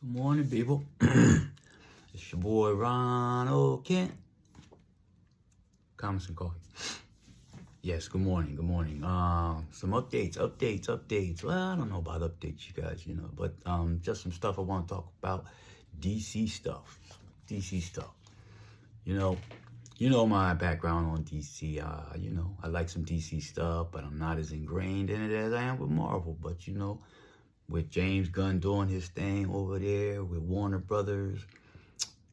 Good morning, people. It's your boy Ronald Kent. Comics and coffee. Yes, good morning, good morning. Some updates. Well, I don't know about updates, you guys, but just some stuff I want to talk about. DC stuff. You know my background on DC. I like some DC stuff, but I'm not as ingrained in it as I am with Marvel. But with James Gunn doing his thing over there with Warner Brothers,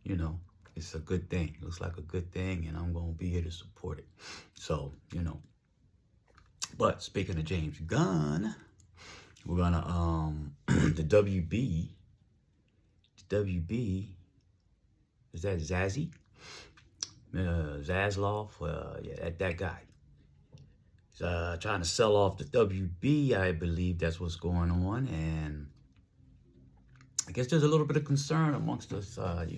it's a good thing. It looks like a good thing, and I'm going to be here to support it. So, But speaking of James Gunn, we're going to, the WB, is that Zazzy? Zaslav? Yeah, that guy. Trying to sell off the WB, I believe that's what's going on, and I guess there's a little bit of concern amongst us, us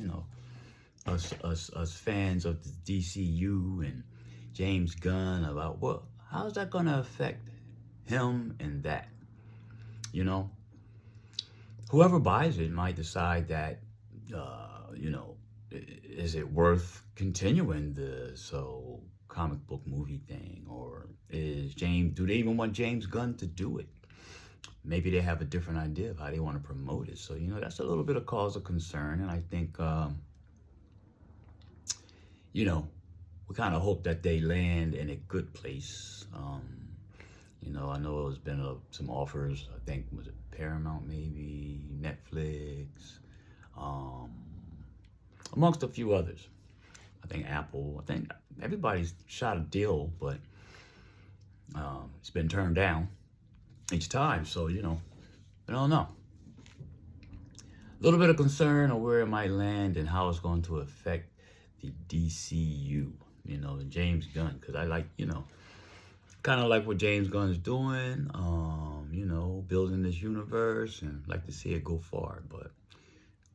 fans of the DCU and James Gunn about how's that going to affect him and that, Whoever buys it might decide that, is it worth continuing this comic book movie thing, or do they even want James Gunn to do it? Maybe they have a different idea of how they want to promote it. So, that's a little bit of cause of concern. And I think, we kind of hope that they land in a good place. I know there's been some offers. I think, was it Paramount, maybe Netflix, amongst a few others. I think Apple. I think everybody's shot a deal, but it's been turned down each time. So, I don't know. A little bit of concern of where it might land and how it's going to affect the DCU, James Gunn. Because I like, kind of like what James Gunn is doing, building this universe, and like to see it go far, but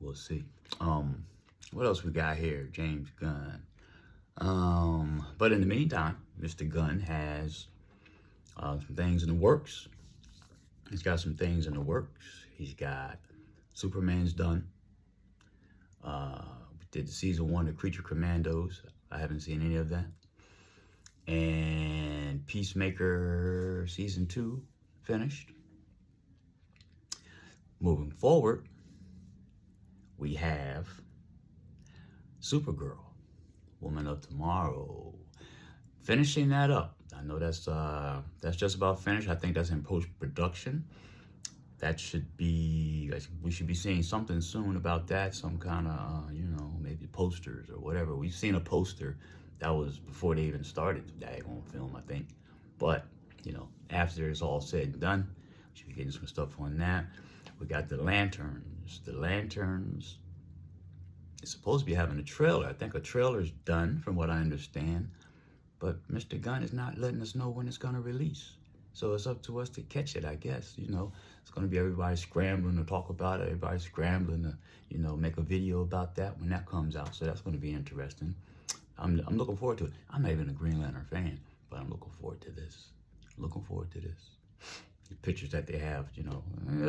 we'll see. What else we got here? James Gunn. But in the meantime, Mr. Gunn has some things in the works. He's got some things in the works. He's got Superman's done. We did the season 1 of Creature Commandos. I haven't seen any of that. And Peacemaker season 2 finished. Moving forward, we have Supergirl, Woman of Tomorrow, finishing that up. I know that's just about finished. I think that's in post-production. That we should be seeing something soon about that. Some kind of, maybe posters or whatever. We've seen a poster that was before they even started the daggone film, I think. But, after it's all said and done, we should be getting some stuff on that. We got the Lanterns. The Lanterns is supposed to be having a trailer. I think a trailer's done, from what I understand. But Mr. Gunn is not letting us know when it's going to release. So it's up to us to catch it, I guess. It's going to be everybody scrambling to talk about it. Everybody scrambling to, make a video about that when that comes out. So that's going to be interesting. I'm looking forward to it. I'm not even a Green Lantern fan, but I'm looking forward to this. The pictures that they have, they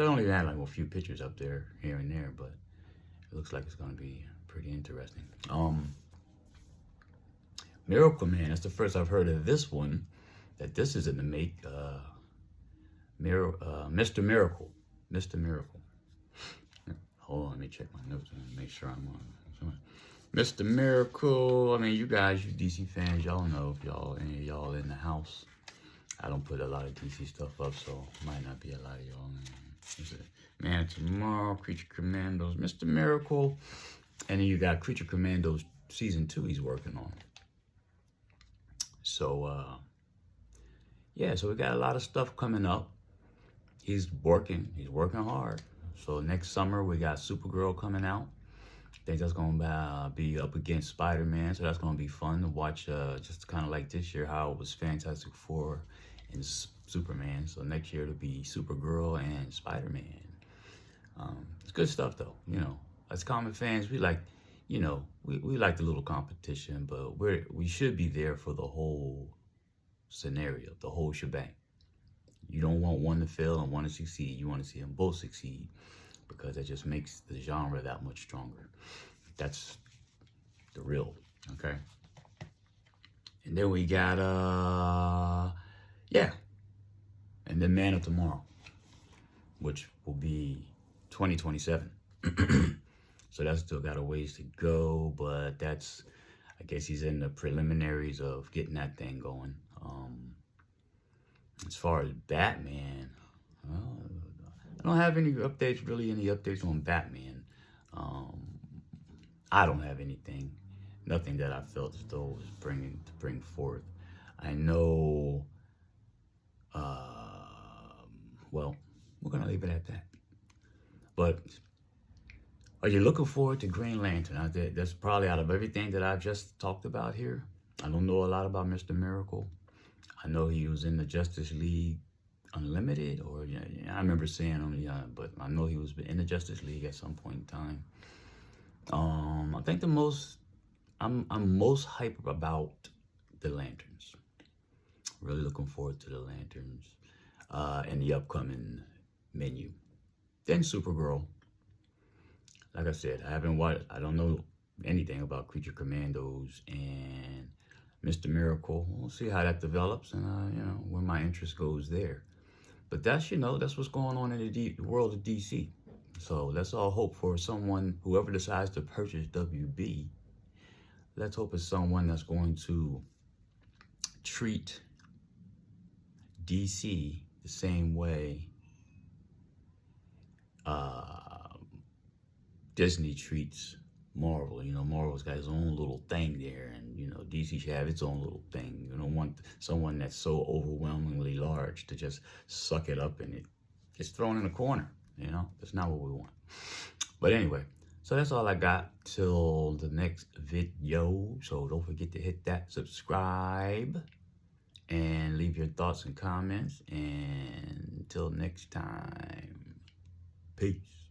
only had like a few pictures up there here and there, but it looks like it's going to be pretty interesting. Miracle Man, that's the first I've heard of this one, that this is in the make. Mr. Miracle. Hold on, let me check my notes and make sure I'm on. Mr. Miracle, I mean, you guys, you DC fans, y'all know, if any of y'all in the house. I don't put a lot of DC stuff up, so might not be a lot of y'all. Man of Tomorrow, Creature Commandos, Mr. Miracle, and then you got Creature Commandos season 2 he's working on. So, so we got a lot of stuff coming up. He's working hard. So next summer we got Supergirl coming out. I think that's going to be up against Spider-Man, so that's going to be fun to watch, just kind of like this year, how it was Fantastic Four and Superman. So next year it'll be Supergirl and Spider-Man. It's good stuff, though. As comic fans, we like, we like the little competition, but we should be there for the whole scenario, the whole shebang. You don't want one to fail and one to succeed. You want to see them both succeed. because it just makes the genre that much stronger. That's the real, okay? And then we got, yeah, and then Man of Tomorrow, which will be 2027. So that's still got a ways to go, but that's, I guess he's in the preliminaries of getting that thing going. As far as Batman, I don't have any updates, really any updates on Batman. I don't have nothing that I felt as though was to bring forth. I know, well, we're gonna leave it at that. But are you looking forward to Green Lantern? That's probably out of everything that I've just talked about here. I don't know a lot about Mr. Miracle. I know he was in the Justice League Unlimited, or yeah, I remember seeing him, yeah, but I know he was in the Justice League at some point in time. I think I'm most hype about the Lanterns. Really looking forward to the Lanterns and the upcoming menu. Then Supergirl. Like I said, I don't know anything about Creature Commandos and Mr. Miracle. We'll see how that develops and, where my interest goes there. But that's what's going on in the world of DC. So let's all hope for whoever decides to purchase WB, let's hope it's someone that's going to treat DC the same way Disney treats Marvel. Marvel's got his own little thing there, and DC should have its own little thing. You don't want someone that's so overwhelmingly large to just suck it up and it gets thrown in a corner. That's not what we want. But anyway, so that's all I got till the next video. So don't forget to hit that subscribe and leave your thoughts and comments. And until next time, peace.